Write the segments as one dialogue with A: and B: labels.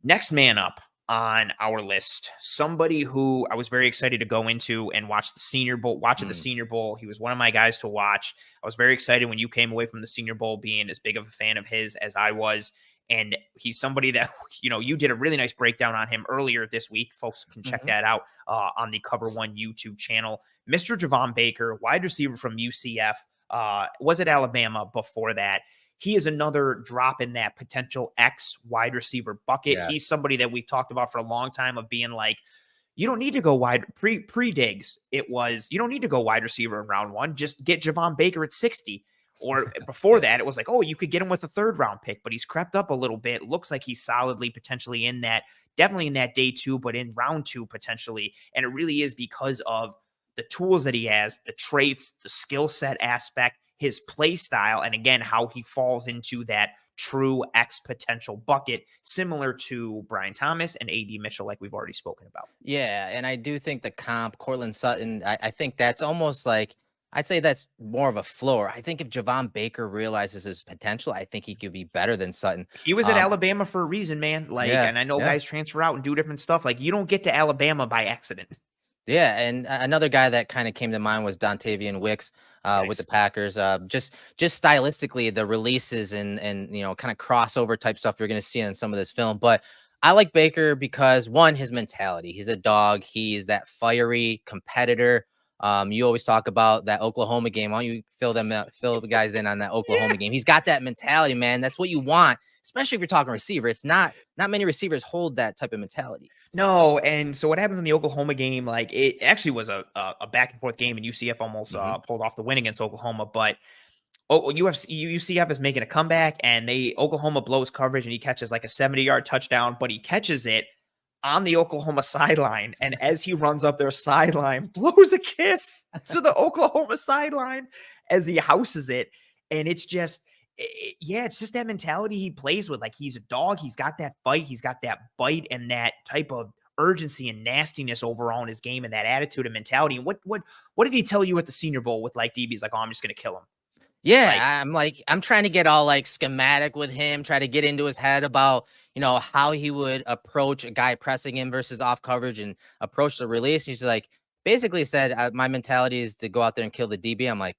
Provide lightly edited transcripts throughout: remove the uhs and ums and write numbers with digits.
A: Next man up on our list, somebody who I was very excited to go into and watch the Senior Bowl, watch at the
B: Mm,
A: Senior Bowl. He was one of my guys to watch. I was very excited when you came away from the Senior Bowl being as big of a fan of his as I was. And he's somebody that, you did a really nice breakdown on him earlier this week. Folks can check
B: mhm.
A: that out on the Cover One YouTube channel. Mr. Javon Baker, wide receiver from UCF, was at Alabama before that. He is another drop in that potential X wide receiver bucket. He's
B: Yes.
A: somebody that we've talked about for a long time of being like, you don't need to go wide pre digs. It was you don't need to go wide receiver in round one. Just get Javon Baker at 60. Or before
B: Yeah.
A: that, it was like, oh, you could get him with a third round pick, but he's crept up a little bit. Looks like he's solidly potentially in that, definitely in that day two, but in round two potentially. And it really is because of the tools that he has, the traits, the skill set aspect, his play style, and again, how he falls into that true X potential bucket, similar to Brian Thomas and AD Mitchell, like we've already spoken about.
B: Yeah, and I do think the comp, Courtland Sutton, I think that's almost like I'd say that's more of a floor. I think if Javon Baker realizes his potential, I think he could be better than Sutton.
A: He was at
B: Um,
A: Alabama for a reason, man. Like,
B: yeah,
A: and I know
B: yeah.
A: guys transfer out and do different stuff. Like, you don't get to Alabama by accident.
B: Yeah, and another guy that kind of came to mind was Dontavian Wicks with the
A: Nice.
B: Packers. Just stylistically, the releases and kind of crossover type stuff you're going to see in some of this film. But I like Baker because one, his mentality. He's a dog. He's that fiery competitor. You always talk about that Oklahoma game. Why don't you fill the guys in on that
A: Yeah.
B: Oklahoma game? He's got that mentality, man. That's what you want, especially if you're talking receiver. It's not many receivers hold that type of mentality.
A: No, and so what happens in the Oklahoma game? Like, it actually was a back and forth game, and UCF almost
B: Hmm.
A: pulled off the win against Oklahoma. But UCF is making a comeback, and Oklahoma blows coverage, and he catches like a 70-yard touchdown, but he catches it on the Oklahoma sideline, and as he runs up their sideline, blows a kiss to the Oklahoma sideline as he houses it, and it's just, yeah, it's just that mentality he plays with. Like, he's a dog, he's got that fight, he's got that bite, and that type of urgency and nastiness overall in his game, and that attitude and mentality. And what did he tell you at the Senior Bowl with like DB's like, oh, I'm just gonna kill him, like.
B: Yeah, I'm trying to get all like schematic with him, try to get into his head about, how he would approach a guy pressing him versus off coverage and approach the release. He's like basically said, my mentality is to go out there and kill the DB. I'm like,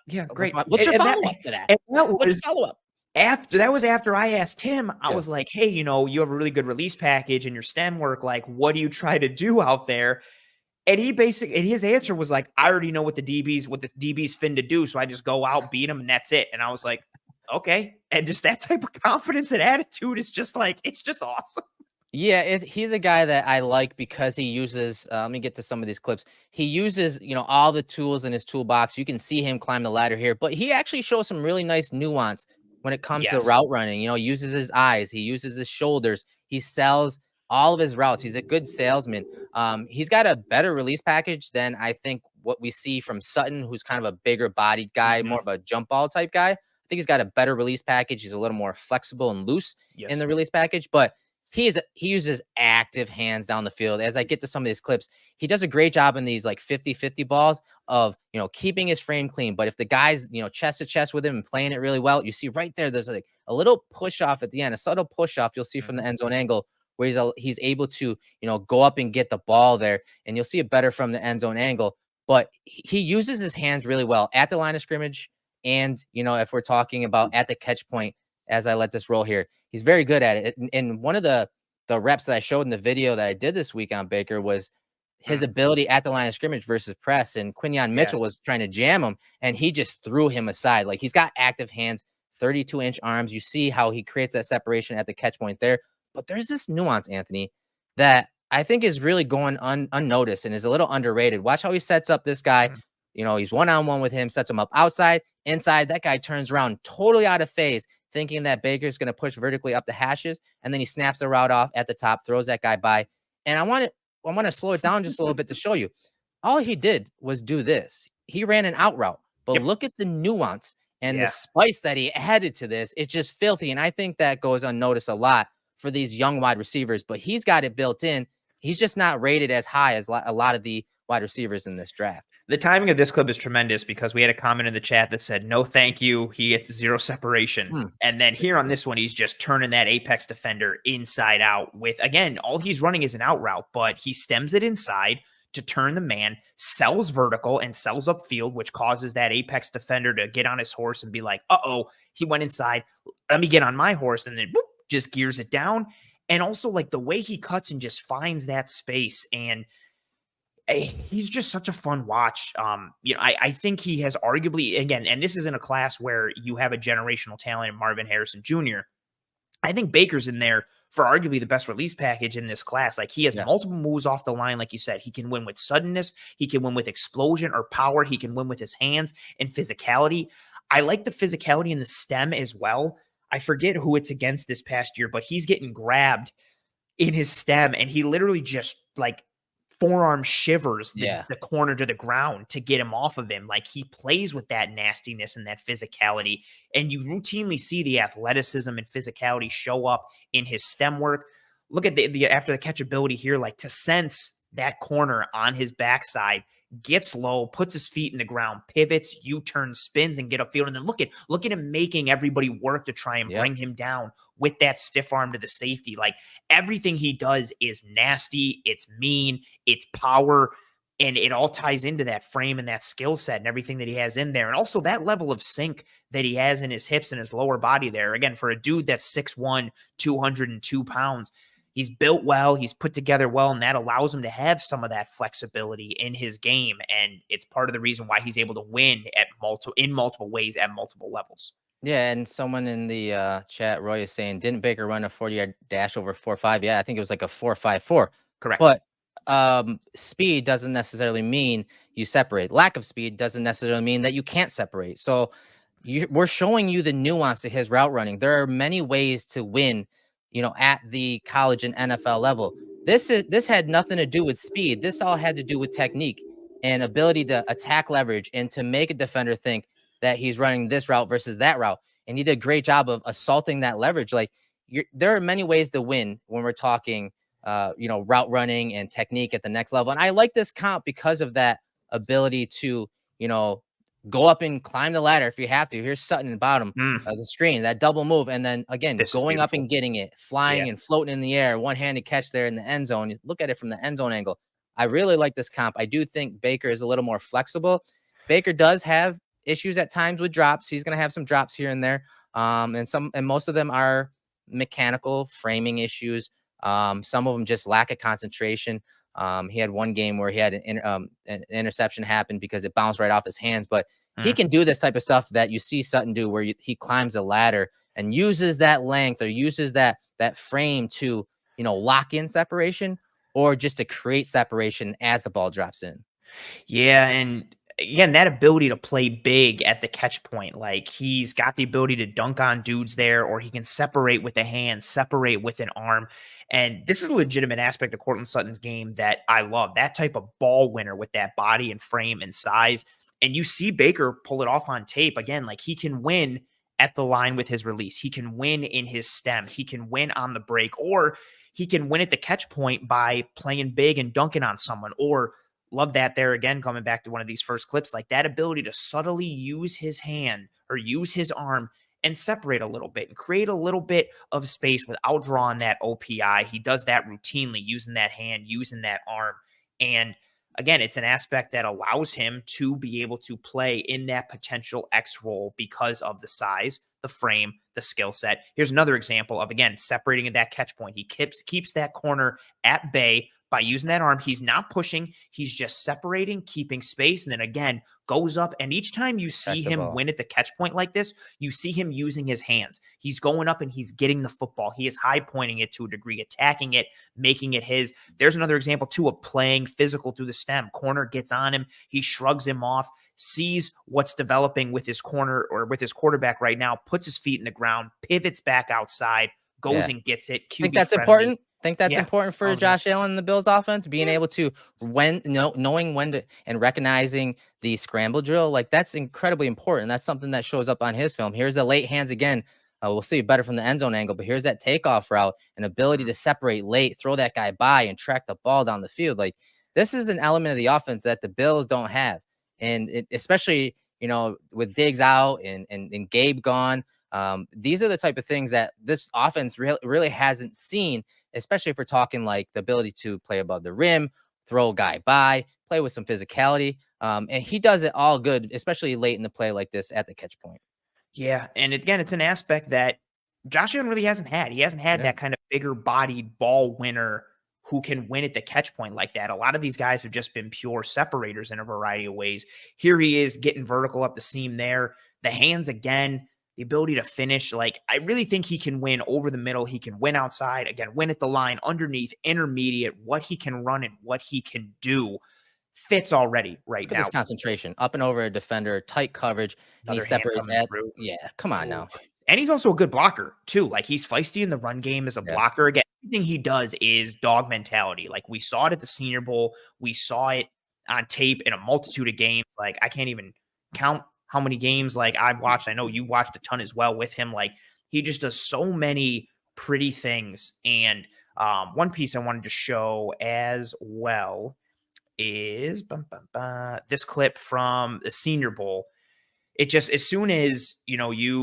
A: Yeah,
B: what's
A: great.
B: what's your
A: And that
B: follow up to that?
A: and that
B: What's
A: was
B: your follow up?
A: after I asked him. I
B: Yeah.
A: was like, "Hey, you have a really good release package in your stem work. Like, what do you try to do out there?" And his answer was like, "I already know what the DB's fin to do, so I just go out, beat him, and that's it." And I was like, "Okay." And just that type of confidence and attitude is just like, it's just awesome.
B: Yeah, he's a guy that I like because he uses. Let me get to some of these clips. He uses, all the tools in his toolbox. You can see him climb the ladder here, but he actually shows some really nice nuance when it comes to
A: Yes.
B: route running. He uses his eyes, he uses his shoulders, he sells all of his routes. He's a good salesman. He's got a better release package than I think what we see from Sutton, who's kind of a bigger bodied guy, more
A: Mhm.
B: of a jump ball type guy. I think he's got a better release package. He's a little more flexible and loose in
A: Yes.
B: the release package, but he uses active hands down the field. As I get to some of these clips, he does a great job in these like 50-50 balls of, keeping his frame clean. But if the guy's, chest to chest with him and playing it really well, you see right there, there's like a little push off at the end, a subtle push off you'll see from the
A: Mhm.
B: end zone angle where he's able to, go up and get the ball there. And you'll see it better from the end zone angle. But he uses his hands really well at the line of scrimmage. And, if we're talking about at the catch point, as I let this roll here, he's very good at it. And one of the reps that I showed in the video that I did this week on Baker was his
A: Mm.
B: ability at the line of scrimmage versus press. And Quinyon Mitchell was
A: Yes.
B: trying to jam him, and he just threw him aside. Like, he's got active hands, 32-inch arms. You see how he creates that separation at the catch point there. But there's this nuance, Anthony, that I think is really going unnoticed and is a little underrated. Watch how he sets up this guy.
A: Mhm.
B: He's one-on-one with him, sets him up outside, inside. That guy turns around totally out of phase, thinking that Baker's going to push vertically up the hashes, and then he snaps the route off at the top, throws that guy by. And I want to slow it down just a little bit to show you. All he did was do this. He ran an out route, but
A: Yep.
B: look at the nuance and the
A: Yeah.
B: spice that he added to this. It's just filthy. And I think that goes unnoticed a lot for these young wide receivers, but he's got it built in. He's just not rated as high as a lot of the wide receivers in this draft.
A: The timing of this clip is tremendous because we had a comment in the chat that said, "No, thank you." He gets 0 separation.
B: Hmm.
A: And then here on this one, he's just turning that apex defender inside out with, again, all he's running is an out route, but he stems it inside to turn the man, sells vertical and sells upfield, which causes that apex defender to get on his horse and be like, uh-oh, he went inside. Let me get on my horse. And then whoop, just gears it down. And also like the way he cuts and just finds that space. And he's just such a fun watch. I think he has arguably, again, and this is in a class where you have a generational talent in Marvin Harrison Jr. I think Baker's in there for arguably the best release package in this class. Like he has multiple moves off the line. Like you said, he can win with suddenness. He can win with explosion or power. He can win with his hands and physicality. I like the physicality in the stem as well. I forget who it's against this past year, but he's getting grabbed in his stem and he literally just like forearm shivers the corner to the ground to get him off of him. Like he plays with that nastiness and that physicality. And you routinely see the athleticism and physicality show up in his stem work. Look at the after the catchability here, like to sense that corner on his backside, gets low, puts his feet in the ground, pivots, U-turn, spins, and get upfield. And then look at him making everybody work to try and bring him down with that stiff arm to the safety. Like everything he does is nasty, it's mean, it's power, and it all ties into that frame and that skill set and everything that he has in there. And also that level of sink that he has in his hips and his lower body there. Again, for a dude that's 6'1", 202 pounds, he's built well, he's put together well, and that allows him to have some of that flexibility in his game. And it's part of the reason why he's able to win in multiple ways at multiple levels.
B: Yeah, and someone in the chat, Roy, is saying, didn't Baker run a 40-yard dash over 4.5? Yeah, I think it was like a 4.54.
A: Correct.
B: But speed doesn't necessarily mean you separate. Lack of speed doesn't necessarily mean that you can't separate. So we're showing you the nuance to his route running. There are many ways to win, at the college and NFL level. This had nothing to do with speed. This all had to do with technique and ability to attack leverage and to make a defender think that he's running this route versus that route. And he did a great job of assaulting that leverage. Like there are many ways to win when we're talking, route running and technique at the next level. And I like this comp because of that ability to, go up and climb the ladder if you have to. Here's Sutton in the bottom of the screen, that double move. And then again, going up and getting it, flying and floating in the air, one-handed catch there in the end zone. You look at it from the end zone angle. I really like this comp. I do think Baker is a little more flexible. Baker does have issues at times with drops. He's going to have some drops here and there. And most of them are mechanical framing issues. Some of them just lack of concentration. He had one game where he had an interception happen because it bounced right off his hands, but he can do this type of stuff that you see Sutton do where he climbs a ladder and uses that length or uses that frame to, lock in separation or just to create separation as the ball drops in.
A: Yeah. And again, that ability to play big at the catch point, like he's got the ability to dunk on dudes there, or he can separate with a hand, separate with an arm. And this is a legitimate aspect of Courtland Sutton's game that I love, that type of ball winner with that body and frame and size. And you see Baker pull it off on tape again. Like he can win at the line with his release. He can win in his stem. He can win on the break, or he can win at the catch point by playing big and dunking on someone. Or love that there again, coming back to one of these first clips, like that ability to subtly use his hand or use his arm and separate a little bit and create a little bit of space without drawing that OPI. He does that routinely, using that hand, using that arm. And again, it's an aspect that allows him to be able to play in that potential X role because of the size, the frame, the skill set. Here's another example of, again, separating at that catch point. He keeps that corner at bay by using that arm. He's not pushing. He's just separating, keeping space, and then again, goes up. And each time you see him win at the catch point like this, you see him using his hands. He's going up and he's getting the football. He is high pointing it to a degree, attacking it, making it his. There's another example too of playing physical through the stem. Corner gets on him. He shrugs him off, sees what's developing with his corner or with his quarterback right now, puts his feet in the ground, pivots back outside, goes and gets it.
B: I think that's important. Think that's important for Josh Allen and the Bills offense, being able to knowing when to and recognizing the scramble drill. Like that's incredibly important. That's something that shows up on his film. Here's the late hands again. We'll see better from the end zone angle, but here's that takeoff route and ability to separate late, throw that guy by and track the ball down the field. Like this is an element of the offense that the Bills don't have. And especially, with Diggs out and Gabe gone, these are the type of things that this offense really hasn't seen, especially if we're talking like the ability to play above the rim, throw a guy by, play with some physicality. And he does it all good, especially late in the play like this at the catch point.
A: Yeah, and again, it's an aspect that Josh Allen really hasn't had. He hasn't had
B: Yeah.
A: that kind of bigger bodied ball winner who can win at the catch point like that. A lot of these guys have just been pure separators in a variety of ways. Here he is getting vertical up the seam there. The hands again, the ability to finish. Like, I really think he can win over the middle. He can win outside, again, win at the line, underneath, intermediate. What he can run and what he can do fits already right
B: Look at this
A: now.
B: concentration, up and over a defender, tight coverage, and he
A: Another hand
B: separates
A: coming
B: at.
A: through.
B: Yeah, come on
A: Ooh.
B: now.
A: And he's also a good blocker too. Like, he's feisty in the run game as a
B: Yeah.
A: blocker. Again, everything he does is dog mentality. Like, we saw it at the Senior Bowl. We saw it on tape in a multitude of games. Like, I can't even count how many games like I've watched. I know you watched a ton as well with him. Like, he just does so many pretty things. And one piece I wanted to show as well is this clip from the Senior Bowl. It just, as soon as, you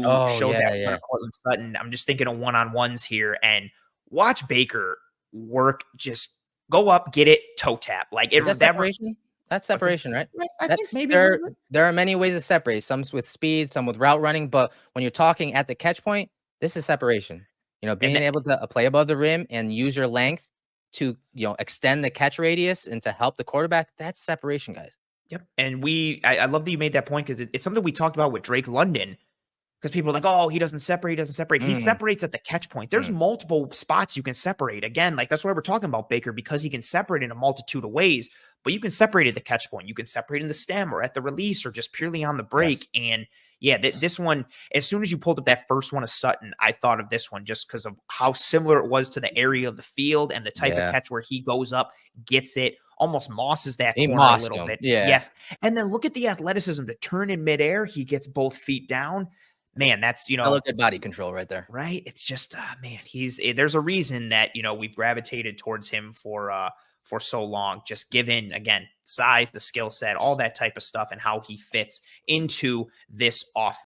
B: Oh,
A: show that
B: yeah,
A: in front
B: yeah.
A: of Courtland Sutton, I'm just thinking of one-on-ones here, and watch Baker work, just go up, get it, toe tap. Like,
B: Is that separation? That's
A: what's it?
B: separation, right?
A: I
B: That
A: think maybe a little
B: there
A: bit.
B: there are many ways to separate, some with speed, some with route running, but when you're talking at the catch point, this is separation.
A: And
B: Being able to play above the rim and use your length to, extend the catch radius and to help the quarterback, that's separation, guys.
A: yep, and I love that you made that point, because it's something we talked about with Drake London. Because people are like, oh, he doesn't separate, he doesn't separate. He
B: Mm,
A: separates at the catch point. There's
B: mm,
A: multiple spots you can separate. Again, like, that's why we're talking about Baker, because he can separate in a multitude of ways, but you can separate at the catch point. You can separate in the stem or at the release or just purely on the
B: yes.
A: break. And yeah, this one, as soon as you pulled up that first one of Sutton, I thought of this one just because of how similar it was to the area of the field and the type of
B: Yeah.
A: catch where he goes up, gets it, almost mosses that
B: He
A: corner a
B: mossed
A: little
B: him.
A: bit.
B: Yeah.
A: Yes. And then look at the athleticism to turn in midair. He gets both feet down. Man, that's,
B: Hella good body control right there.
A: right? It's just, man, there's a reason that, we've gravitated towards him for so long, just given, again, size, the skill set, all that type of stuff, and how he fits into this offense.